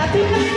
Okay.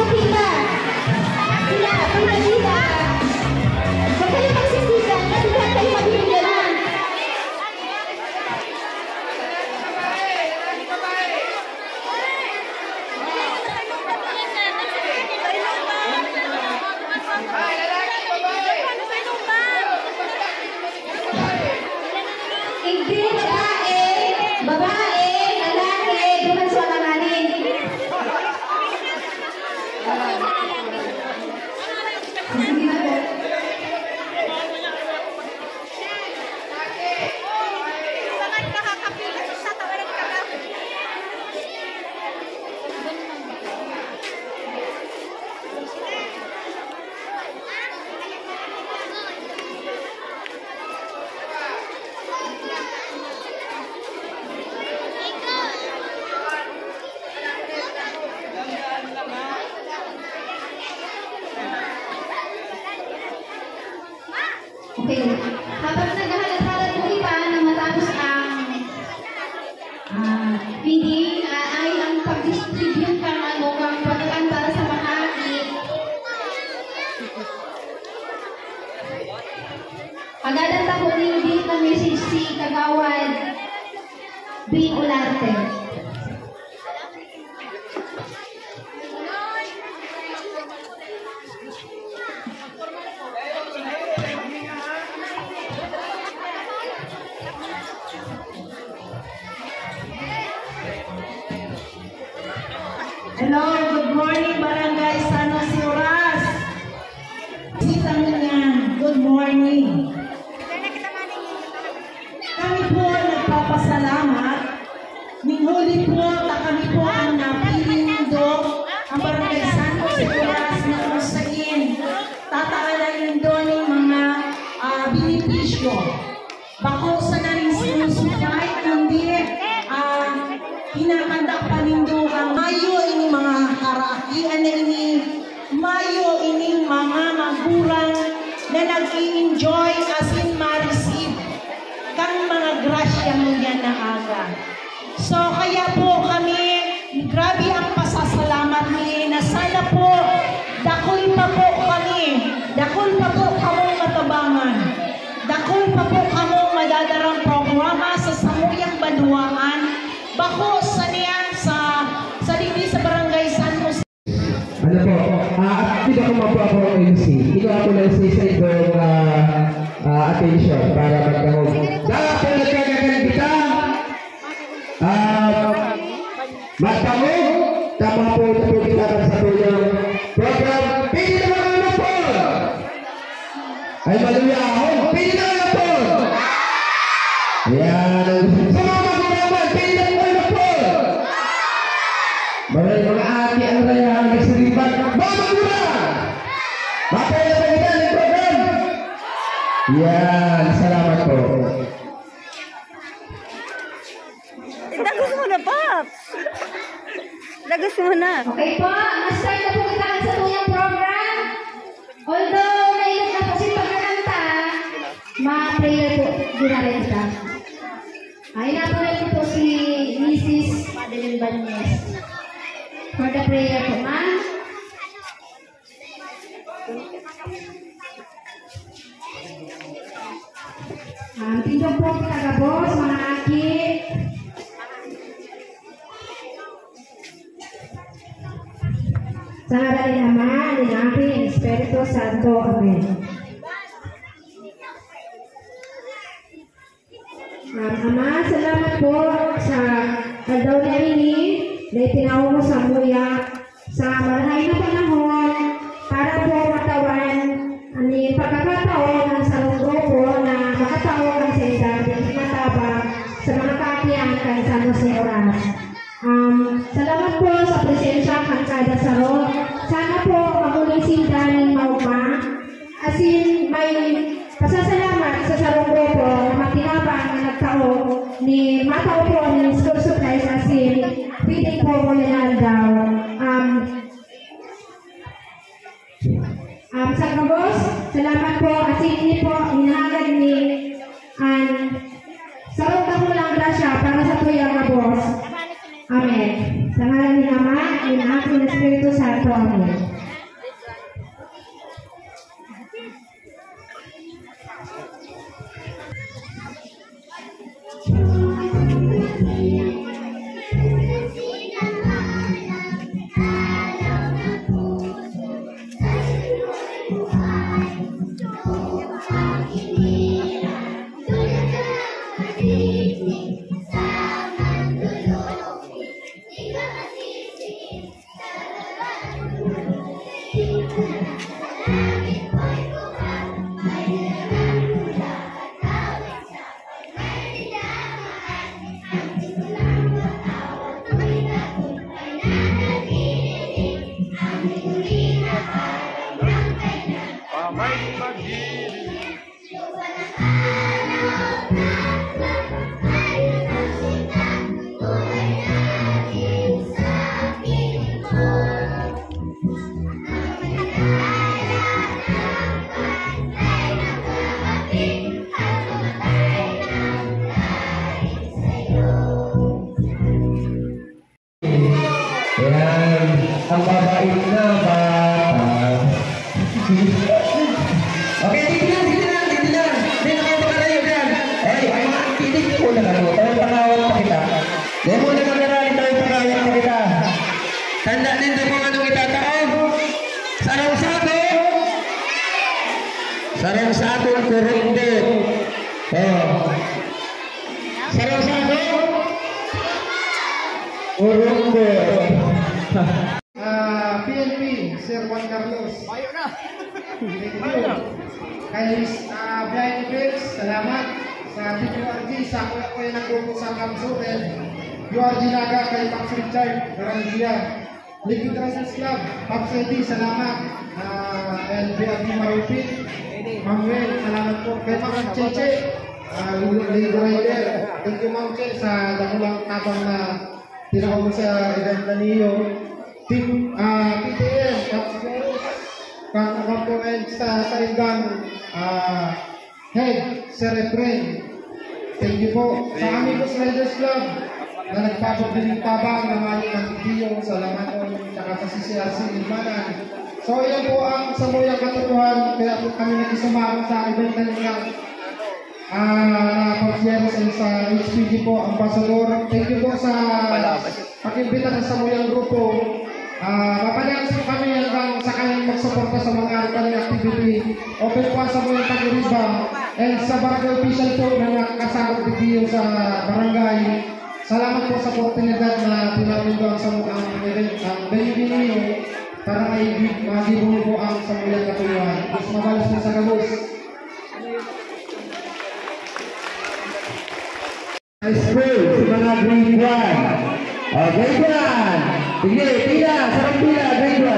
Habang naghahalat-halat po iba na matapos ang feeding ay ang pag-distribute ng pagkakan para sa mga pagdadanta po din ng message si Kagawad B. Ularte. Hello, good morning Barangay San Jose Oras. Sitang niyan, good morning. Kami po nagpapasalamat. Minghuli po na kami po ang napiling mundo ang Barangay San Jose Oras na kusain. Tataalalin doon ng mga benepisyo. Bako sa narin supply, kundi hinakandak pa nindo ang mayo ini mga karaakian na ini, mayo ining mga magulang na nag-i-enjoy as in ma-receive kang mga grasya mo yan na aga. So kaya po kami, grabe ang pasasalamat ni na sana po dakol pa po kami, dakol pa po kamong matabangan, dakol pa po kamong madadarang programa sa Samuyang Banwaan. Bako sa niya sa dito sa Barangay San Jose. Ano po, hindi ako mapo ako MC. Ikaw ako lang sa itong attention para magkahog. Dahil po nagkagagan kita, matangog, tama po ito po kita sa tuyong program. Pili na mga po! Ay maluyahon, pili na mga po! Ayan, maraming mga ati ang rayang nagsiripan. Mama muna! Bakit na kita ng program? Yan, salamat po. Lagos mo na, Pops! Lagos mo na. Okay po, na-start na po kita sa tuyang program. Although nailit na po si pagkakanta, ma-prayer po ginari kita. Ay napunay po si Mrs. Madeline Banez. For the prayer po, ma'am. Tindog po kita kabos, mga aki. Sa ngalan ni Ama, ni Api, ni Espiritu Santo. Amen. Ama, salamat po sa aldaw na ini na itinaw mo sa muya sa marahay na panahon para po matawan ang pagkakataon ng salong grupo na makatawag ang senda at matabang sa mga kakiyan kay San Jose Oras. Salamat po sa presensya kang kada saro. Sana po maguling sinda ng maugma. Asin may pasasalamat sa sarong grupo na matinabang na nagtao ni matao po ni school supplies asin feeding po mo na daw. Sa kabos, salamat po asin ini po hinahagad ni sarong ka mo lang grasya para sa tuyang kabos. Amen. Sa ngalan ni Ama, ni Anak, ng Espiritu Santo. Amen. Ayan, ang babait na bata. Okay, tignan. Hindi na kayo makalayo dyan. Ay, titig ko na ano. Tayo pangawat pa kita. Dahil mo na kamerali tayo pangawat pa kita. Tanda din na kung anong itataon. Sarang-sakong kurundit. Sarang-sakong kurundit. PNP, Sir Juan Carlos. Thank you. Kay Brian Briggs, salamat. Sa TQRG, sa kuya ko yung nagpupo sa Kamsuren. URG Naga, kay Pax Richard, Garantia. Liquid Rises Club, Pax Eddie, salamat. And BRD Marupit, Manuel, salamat po. Kay Pax Cheche, Lady Rider. Thank you, Ma'am Che, sa dakulang tabang na tinawag mo sa event na niyo. Team PTS, Kang sa Ingang, Head, Sir Efren. Thank you po. Sa Amigos Riders Club, na nagpapabiling tabang ng aming video, salamat po. Tsaka sa CCRC Ilmanan. So, yan po ang samuyang katotohanan. Kaya po kami nag-isumama sa event na nilang pag-yeros sa HPG po, Ambassador. Thank you po sa pag-imbita sa samuyang grupo. Mapanayang po kami hanggang sa kanyang magsuporta sa mga kanyang activity. Open po sa mga pag-iriba. And sa barangay official po na nakakasagod video sa barangay. Salamat po sa oportunidad na tinawin ko sa mga event. Ang venue ninyo para mag-ibong po ang samuyang katuluhan. Mas mabalas po sa gabos. High school, si mga grade 1. Grade 1. Pila, sarang pila, grade 1.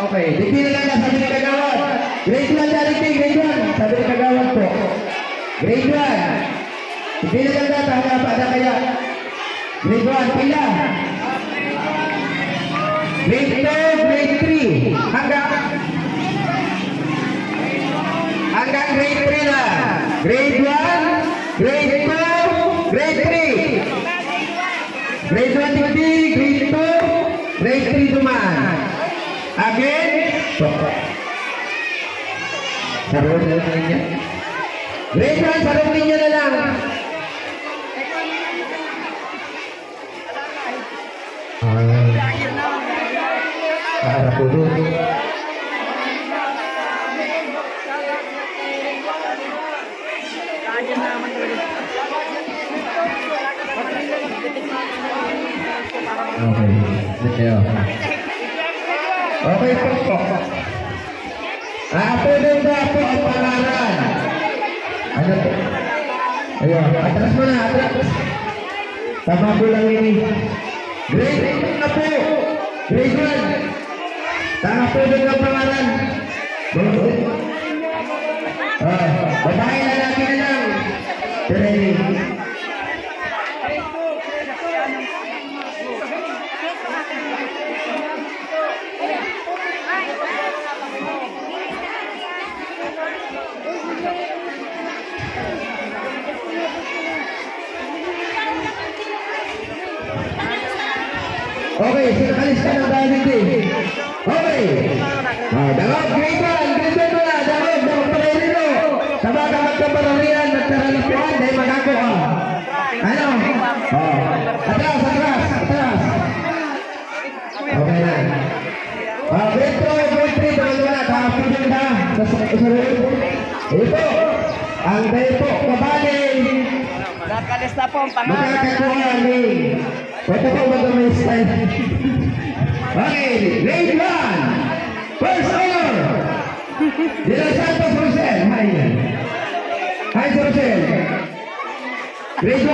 Okay, pila lang na, sabi ng kagawad. Grade 1 darating, grade 1. Sabi ng kagawad po. Grade 1. Pila lang na, ada kaya. Grade 1, pila. Grade 2, grade 3. Hanggang grade 3 na. Grade 1, grade 2, grade 3. Grade 1 tinggi, grade 2, grade 3 dumaan. Again, sarong niya. Grade 1, sarong niya na lang. Para po doon. Okay po. Apelin ba po ang pangalan? Ano po? Ayun, atras mo na, atras. Tama po lang ini. Grade 1 na po. Grade 1. Tama po din ang pangalan. Babae na natin na lang. Training. Okay, sinakalis ka ng diabetes. Okay. Dagog, grade 1. Grade 1 mo na. Dagog pa rin nyo. Tabaga magkabararian, nagkaralipuan, dahil magagawa. Ano? Atras. Okay na. Grade 2, grade 3, dagog mo na. Kakapagin ka. Ito. Ang dahil po, kabali. Nakalis na po ang pangalan. Magkakakuha ni. Ito po mag-amay style. Okay, grade 1. First honor. De Los Santos Rosel. Hi, Rosel. Grade 1.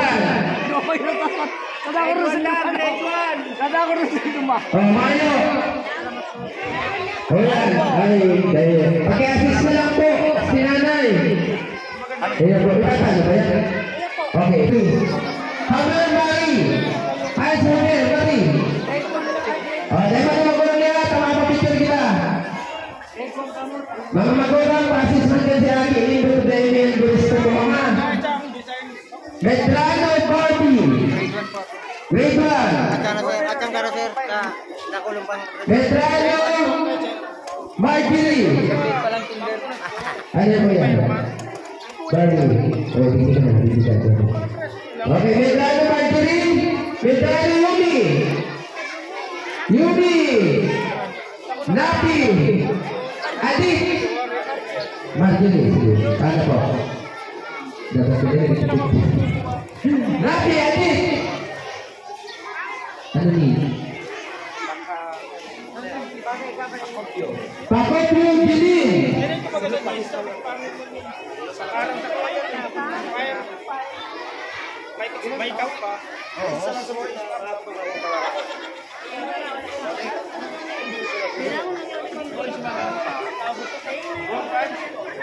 Kada ko rin sa grade 1. Kada ko rin sa luma. Mario. Ayan. Ay. Paki-assist na lang po. Si nanay. Ayan po. Ano ba yan? Okay. Hamel Mari. Hi, Hamel Mari. Dahil magulang niya, tamapapicture kita. Mga magulang, pa-assessment ka siya. Kilimbo to Daniel, gusto mo mga. Veterano Party. Grade 1. Acang karo sir, nakulong pang. Veterano Marjorie. Ano mo yan? Barbie. Hindi ka na. Okay, Veterano Marjorie. Veterano Yumi. Napi. Adik. Marjorie. Ano po? Dapat sila. Napi, adik. Ano ni? Pakotyo Jilin. May ikaw pa. Isa lang sa mga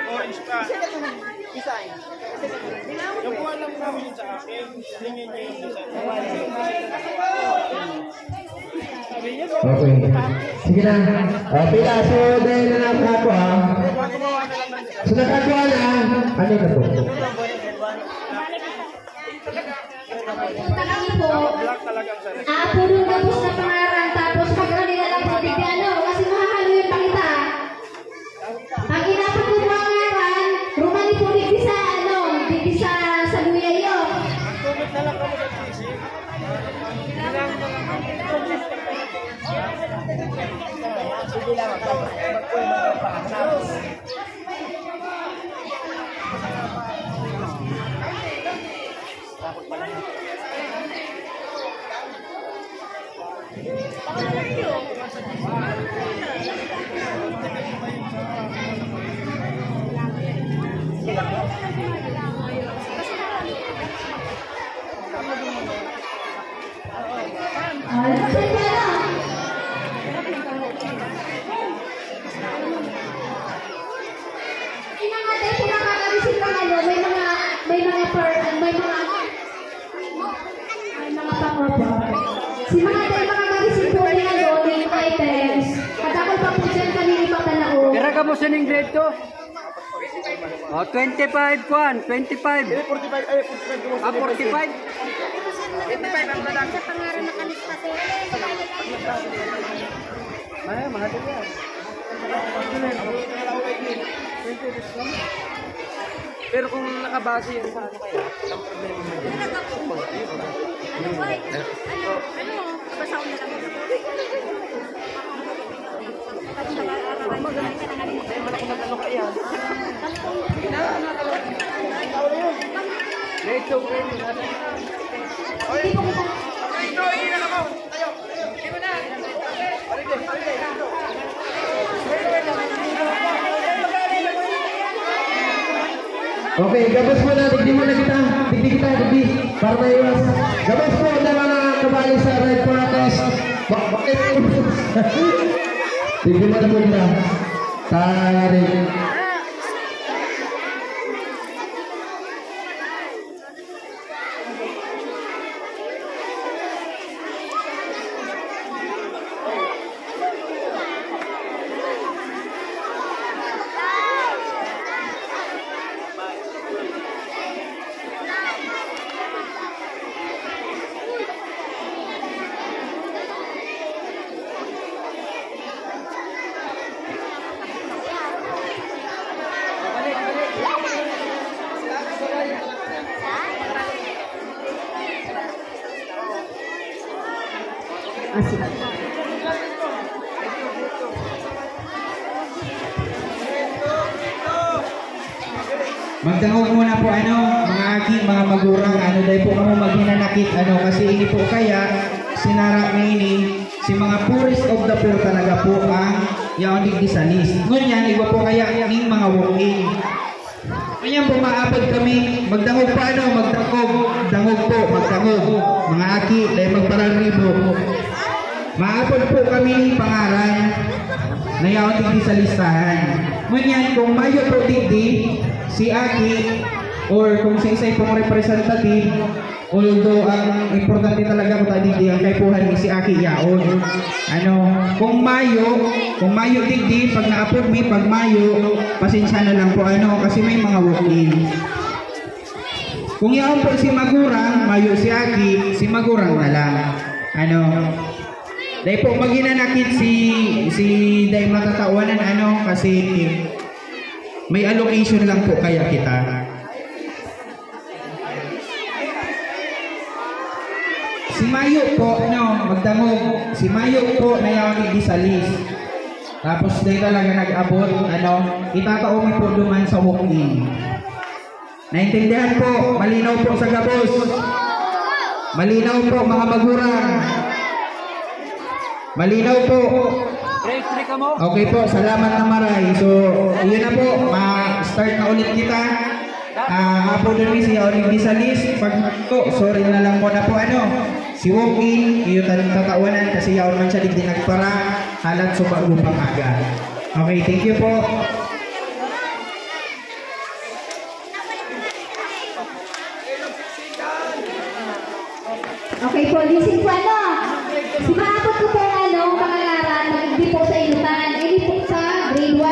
orange pa. Yung kuha lang namin yun sa akin, hingin niyo yung design. Okay. Sige na. Pila. So, dahil na ako So, nakakuha na. Ano na po? Tanong po, puro gabos na pangaran, tapos pagkali na lang po, ano, kasi mahahalo yung pakita. Pag inapat po mga pangaran, rumani po dito sa, dito sa Luyayo. Comment na lang kami sa PC. Sige lang, Inangatay po nakakarisip ng may mga pangopo. Si mga tayo makakarisip po niya ng items. Katakol pa po dyan kanini pagkalao. Kira ka mo sa ning grade 2? 25 kuan, 25. 45 ay 45. 45. Ay, mga tiga. Pero kung nakabase yun sa ano kaya, ang problema mo dyan. Basaw na lang. Grade 2, grade 2. Okay, gabos mo na. Digdi kita. Digdi. Para maiwas. Gabos mo na mga kabali sa red protest. Bakit? Digdi mo na po kita. Tarik. Asin. Magdangog muna po mga aking mga magurang dahil po kamo maghinanakit kasi ini po kaya sinara ini si mga poorest of the poor talaga po ang yaon digdi sa list. Ngunyan iba po kaya ning mga walking. Ngunyan po maapod kami magdangog pa magdangog po mga aki dahil magpararibo. Maapod po kami pangaran na yaon digdi sa listahan. Ngunyan kung mayo po digdi si Aki or kung sa isa pong representative, although ang importante talaga ko digdi ang kaipuhan ni si Aki yaon. Kung mayo digdi pag naapod mi pag mayo, pasensya na lang po kasi may mga walk-in. Kung yaon po si Magurang, mayo si Aki, si Magurang na lang. Dahil po maghinanakit si dahil matatawanan kasi may allocation lang po kaya kita. Si Mayo po, magdamog. Si Mayo po na yaon di sa list. Tapos dahil talaga nag-abot, itatao mo po duman sa walk-in. Naintindihan po, malinaw po sa gabos. Malinaw po mga magurang. Malinaw po. Okay po, salamat na maray. So, yun na po, ma-start na ulit kita. Apo dun siya ulit di sa list. Pag sorry na lang po na po si walk-in, yun talang tatawanan kasi yaon man siya digdi nagpara, halat suba upang aga. Okay, thank you po. Okay po, listen po si maabot ko po pangalan, hindi po sa inutan, hindi po sa grade 1.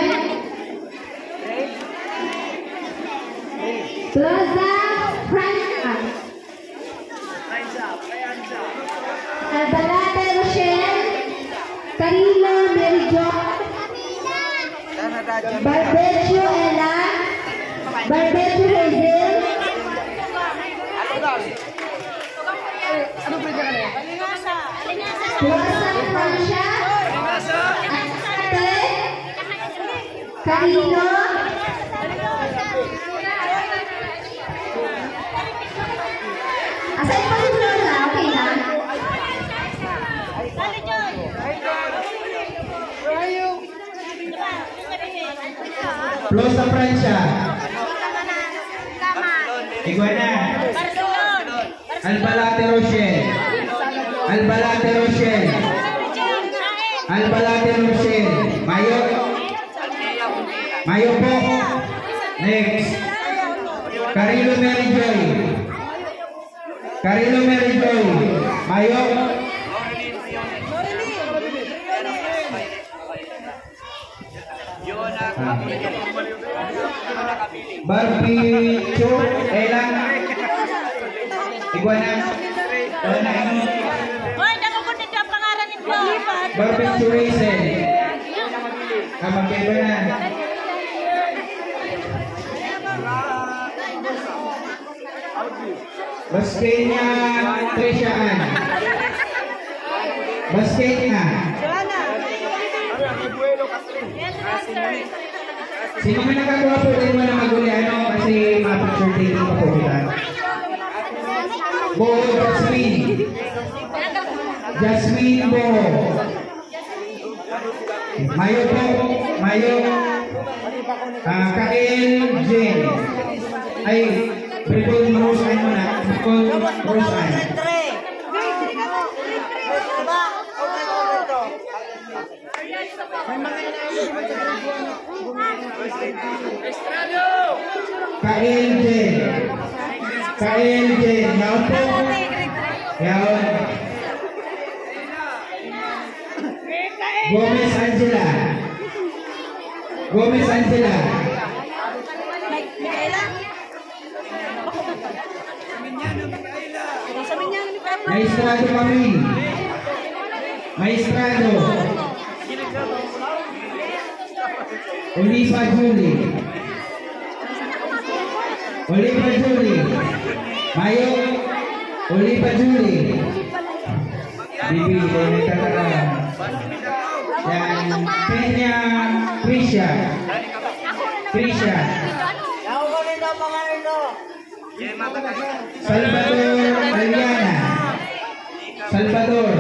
Plaza Francia. Albalate Rochelle, Carila Merijo, Barbecho Ella, Barbecho Hazel, Plaza Francia, Ate, Carino, asahin pa si Flora, okay na? Plaza Francia, Iguana, Albalate Rochelle, Albalate Rochelle, Albalate Rochelle, Mayo, Mayo po. Next, Carilo Mary Joy, Carilo Mary Joy, Mayo, Barbicho Elang, Iguana, Hoy, dako ko dito ang pangalan nito. Barbicho Racing, magkaiba na. Basketnya Treshaan, basketnya sino man nakakuha po din mo na maguli kasi ma-picture dating pa po kita. Bo Jasmine Bo Mayo po, Mayo Kael Jen ay Brigol Roseanne mo na Brigol Roseanne Kael Jen yaon po yaon Gomez Angela Maestrado Camille Maestrado Oliva Julie Mayo Oliva Julie Bibi, kayo nagtatanong. Yan, Kenya, Krisha. Krisha. Salvador Aliana. Salvador.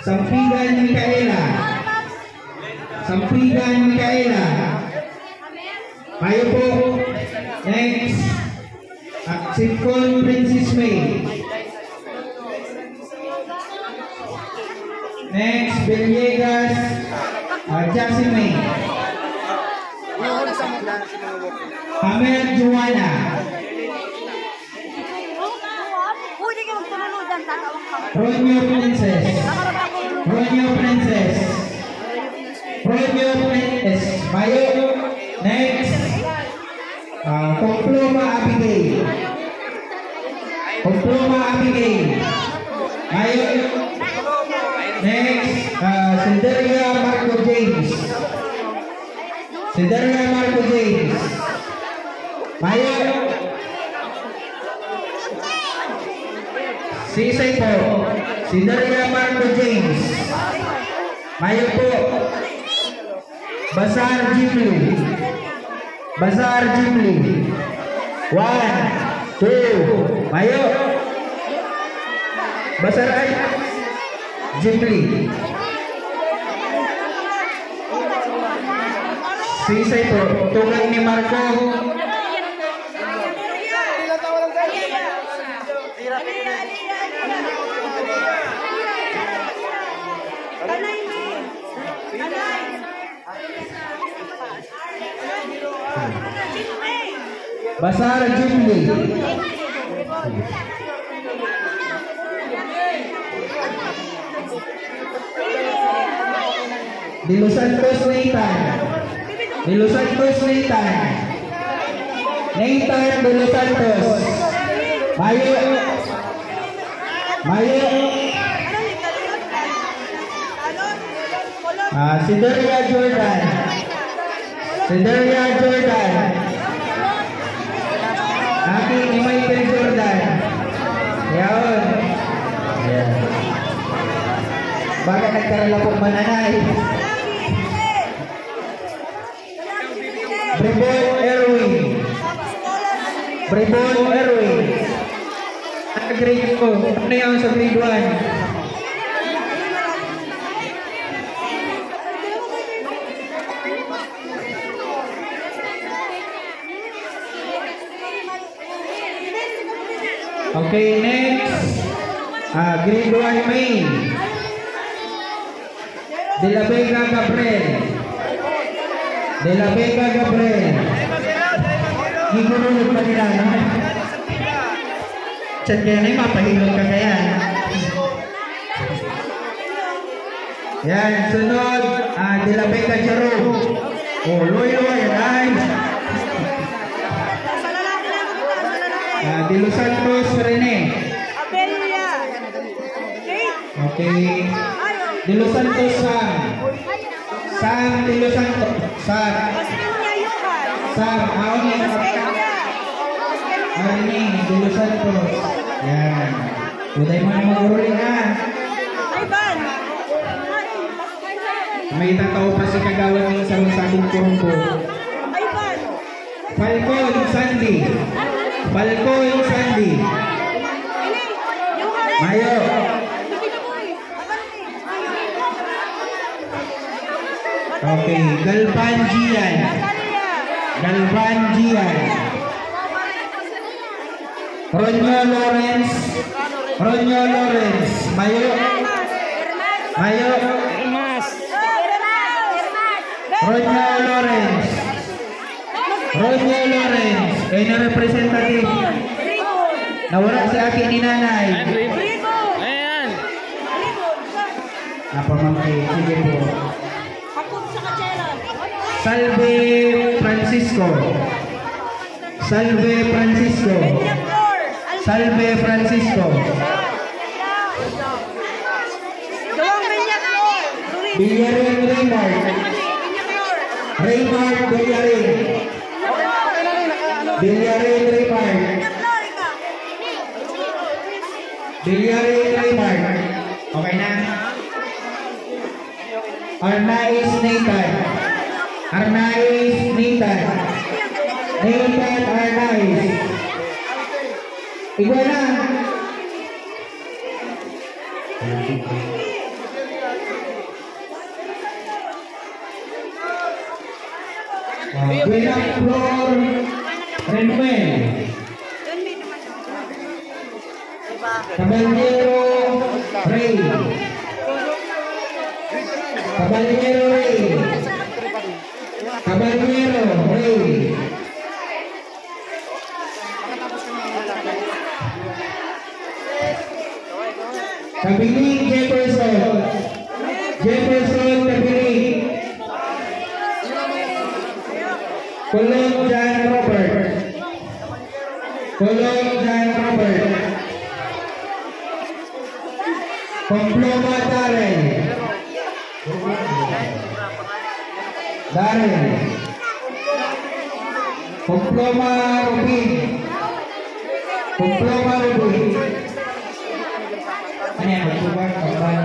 Sampigan Micaela. Sampigan Micaela. Ayo po. Next. Sitcon Princess May. Next, Villegas, Jackson May. Ahmed Juana. Romeo Princess. Romeo Princess. Romeo Princess. Mayo. Next. Comploma Abigail. Comploma Abigail. Mayo. Next. Cinderia Marco James. Cinderia Marco James. Mayo. Sisay po. Cinderia Marco James. Mayo po. Bazar Jimli. Bazar Jimli. 1, 2. Mayo. Bazar ay Jimli. Sisay po. Tunay ni Marco. Bazar Jimli. De Los Santos Nathan. De Los Santos Nathan. Nathan De Los Santos. Mayo. Mayo. Cinderia Jordan. Cinderia Jordan. Aking ni Michael Jordan. Yaon. Yeah. Bakit nagkaroon po mananay? Bribon Erwin. Bribon Erwin. Grade ko. Ano yung sa grade 1? Okay, next. Grade 1 May. De La Vega Gabriel. De La Vega Gabriel. Gigurulog pa nila, no? Chat kaya na yung mapahilog ka kaya. Yan, sunod. De La Vega Jerome. Oh, loy-loy. Ay. De Los Santos Rene. Okay. De Los Santos Sam. Sam De Los Santos. Sam. Sam. Ako niya nakapagod. Arne De Los Santos. Yan. Uday mo na mag-uruling ha. May itatao pa si kagawad ng sa sabong kurumpo. Falcon Sandy. Falcon Sandy. Mayo. Okay, Galvan Gian. Galvan Gian. Ronyo Lawrence. Ronyo Lawrence. Mayo. Mayo. Ronyo Lawrence. Ronyo Lawrence. Kayo na representative. Nawala si akin ni nanay. Ayan. Napamangkay. Sige po. Salve Francisco. Salve Francisco. Salve Francisco. Villarin Raymond. Raymond Villarin. Villarin Raymond. Bilyari Raymar. Okay na? Arnaiz Nathan. Arnaiz Nathan. Nathan Arnaiz. Iguana. Iguana Flor Renmel. Caballero Ray. Caballero Ray. Caballero Ray. Kabiling Jefferson. Jefferson Kabiling. Colon John Robert. Colon John Robert. Komploma Darren. Darren. Komploma Rubin. Komploma Rubin. Ano yan? Magsubar, kapan.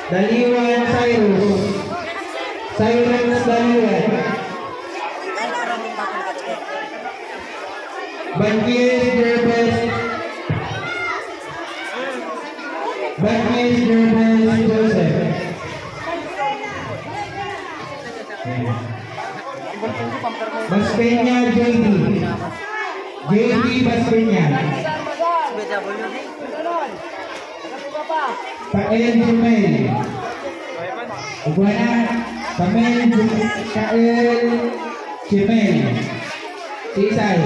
Daliwan Cyrus. Cyrus Daliwan. Bangkis Gerbes. Bangkis Gerbes Joseph. Baspenya JB. JB Baspenya. Kael Jumel. Iguana. Kael Jumel. Sisay.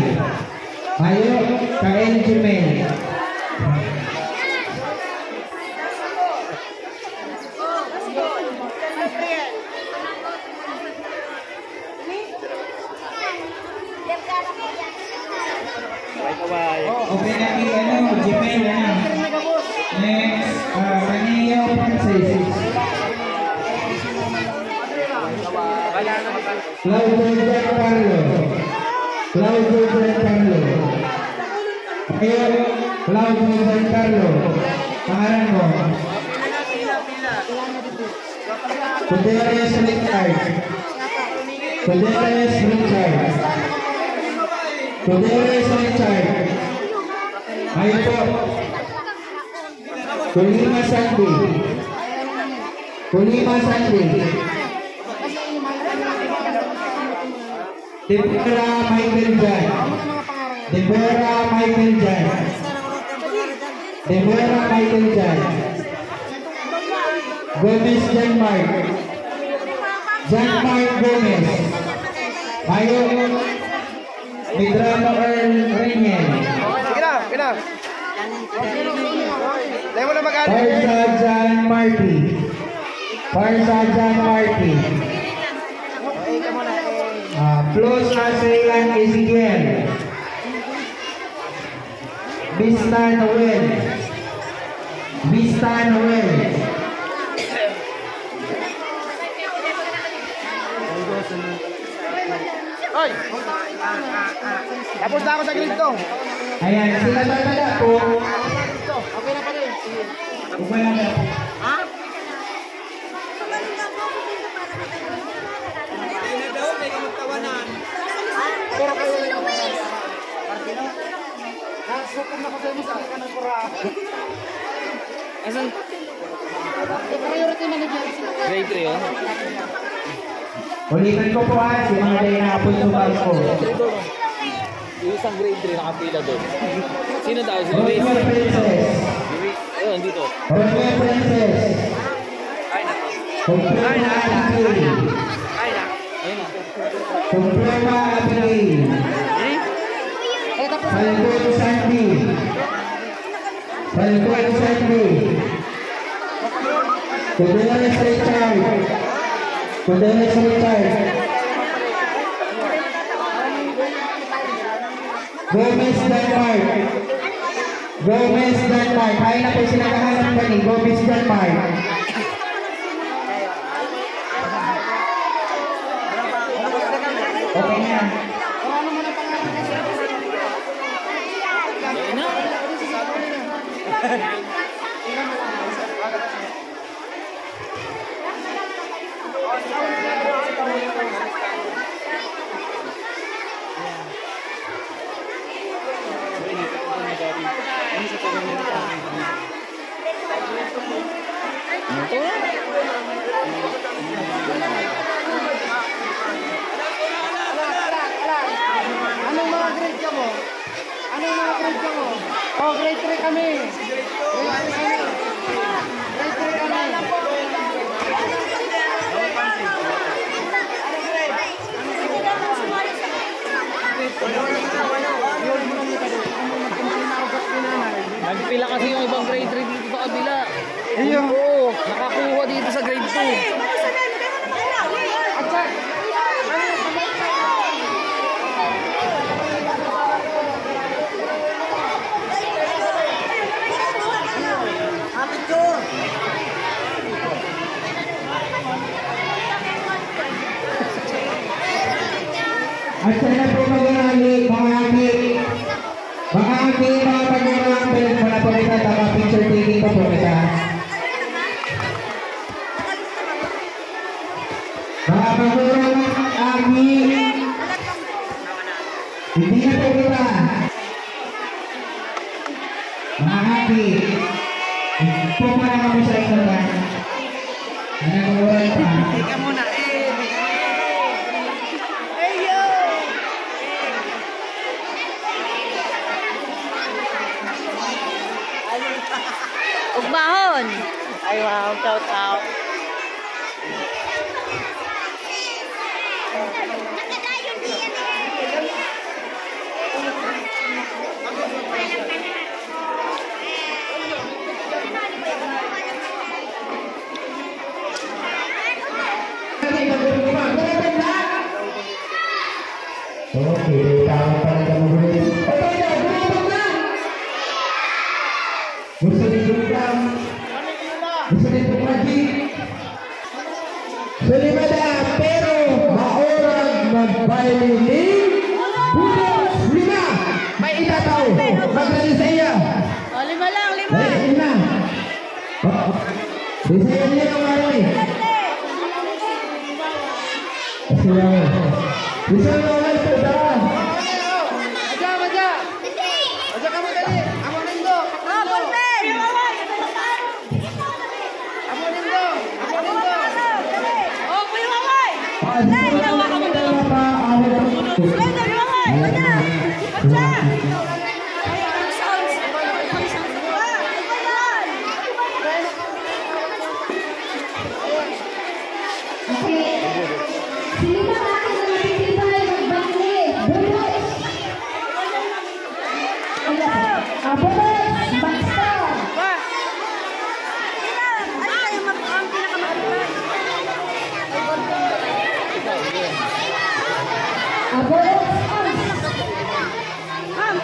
Ayo Kael Jumel. Okay na ano, Jumel na. Next, Maneo Francis. Claudio Giancarlo. Claudio Giancarlo. Ayun, Claudio Giancarlo. Pangalan mo. Kuderes Richard. Kuderes Richard. Kuderes Richard. Ayun po. Kulima Sandy. Kulima Sandy. Debora Michael Jan. Debora Michael Jan. Debora Michael Jan. Gomez Janmark. Janmark Gomez. Ayo Medrano Earl Reniel. Sige na. Tayo mo na mag-add. Parsa Jan Marty. Parsa Jan Marty. Plus Asean Ezekiel. Vista Noel. Vista Noel. Hoy! Tapos na ako sa ganito. Ayan, sila talaga po. Okay na pa rin. Okay lang yan. Pero kayo yung Martino? Nasukom na ko sa imus. Ka ng pura. Asan? Priority manager. Grade 3 yun? Ulitin ko po si mga day na po sumag ko. Yung isang grade 3 nakapila doon. Sino daw? Si Luis? Rosemary Princess. Ayun, dito. Rosemary Princess. Kumploma Abigail. Ayun na. Kumploma Abigail. Falcon Sandy. Falcon Sandy. Kuderes Richard. Kuderes Richard. Gomez Denmark. Gomez Denmark. Ay na po sinagahanap pa ni Gomez Denmark. Okay na. Ayun na. Anong mga grade ka mo? Anong mga grade ka mo? Oh, grade 3 kami. Grade 3 kami. Grade 3 kami. Nagpila kasi yung ibang grade 3 dito sa kabila. Ayun. Oo, nakakuha dito sa grade 2. At sana po mag-aali, mga aki, mga pag-uurang, wala po kita, taka picture taking pa po kita. Mga pag-uurang aki, hindi na po kita. Mga aki, po pa na kami sa isa ba? Nag-uurang pa. Ugbahon. Ay, wow, shout out. Okay, tama pala ka magulit. Gusto ni Jukam. Gusto ni Tumaji. Sulimada, pero maorag mag-violin. Budos, 5. May itataw. Magdali sa iya. O, 5 lang, 5. Ay, ina. Bisaya niya ng maroy. Kasi lang. Bisaya ng maroy po daan. Aja kamu tadi. Amo lindo. Oh, Pulpen. Amo lindo. Amo lindo. Oh, Kuya Waway. Dahil ginawa ka mo doon. Kuya Waway, wala. Wala. Ay, ang sounds. Ang sounds. Okay. Sino ba akin na natitibay magbangli? Bulos! Bulos! Basta! Ano kayo ang pinakamatibay? Bulos! Ma'am,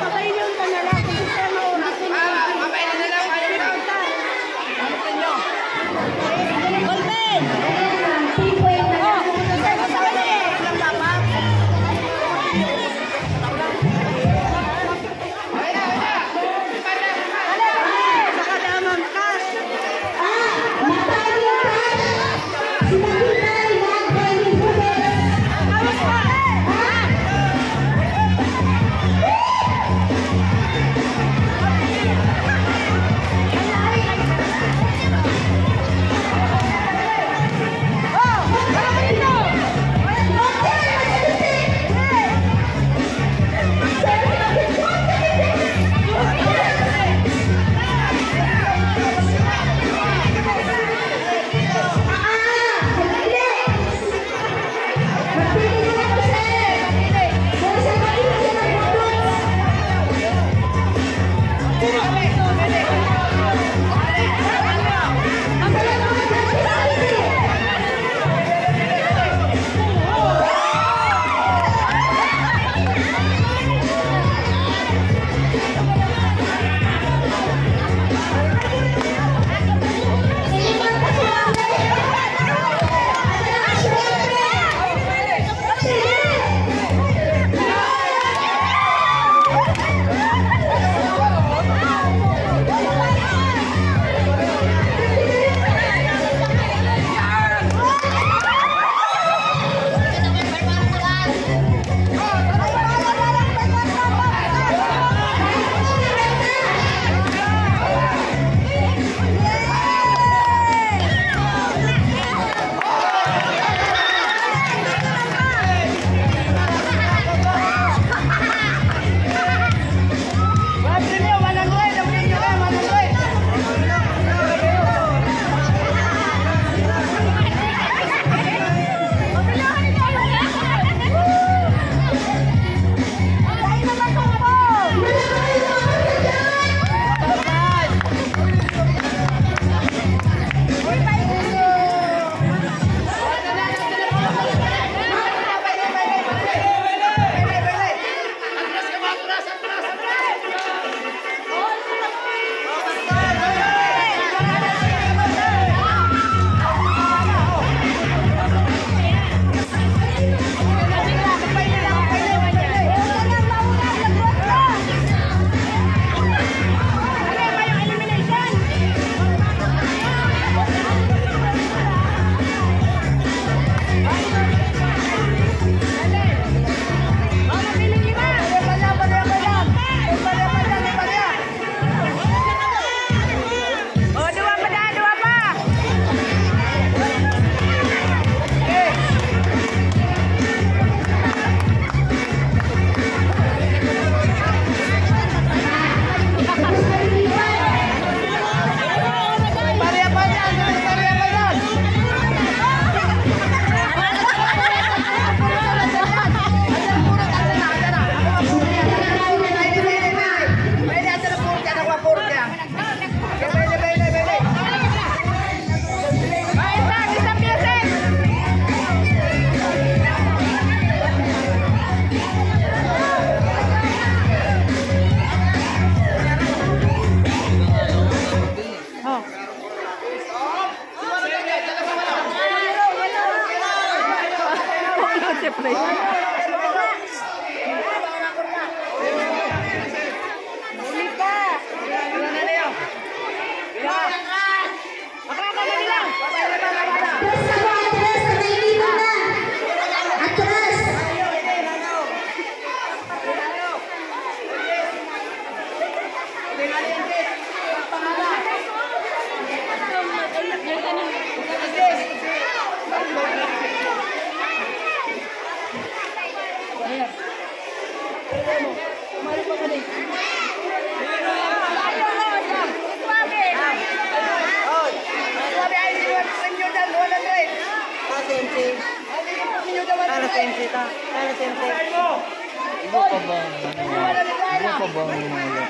pa bang mga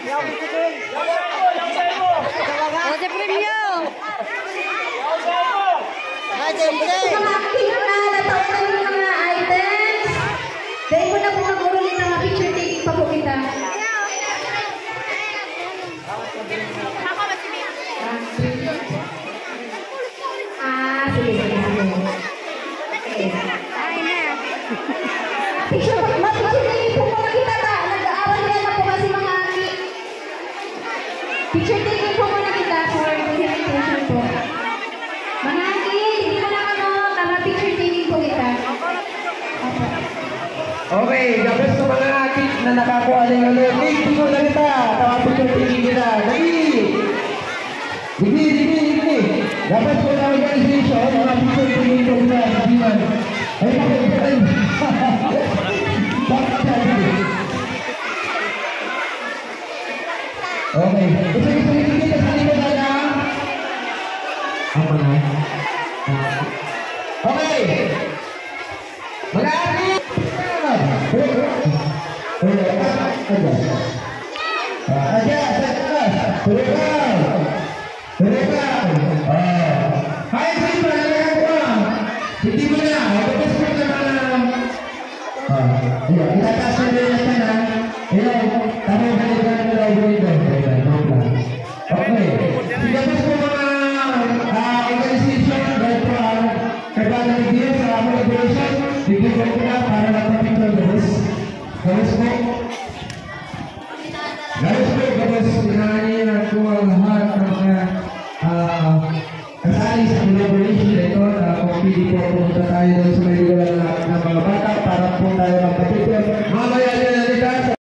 O, si Premyo! Mga active na nataunan ng mga items. Dahil ko na po mag-ulit ng mga picture taking pa po kita. Sige. Okay. Ay na. Picture taking po muna kita ta. Nag-aaral yan na po kasi mga picture taking po muna kita for presentation po. Mga hindi mo na tama picture taking po kita. Okay, tapos sa mga ating na nakakuha na yung ulit, tingko na kita, tapos tingin kita, dali! Sige. Dapat po na organization, mga picture tingin ko kita, Diman. Ay, bakit? Okay, isa kita sa likod na. Apa na? Okay! Mga ating! Guys, tapos pinanganin ako ang lahat ng mga kasali sa collaboration ito na kung pili po pumunta tayo doon sa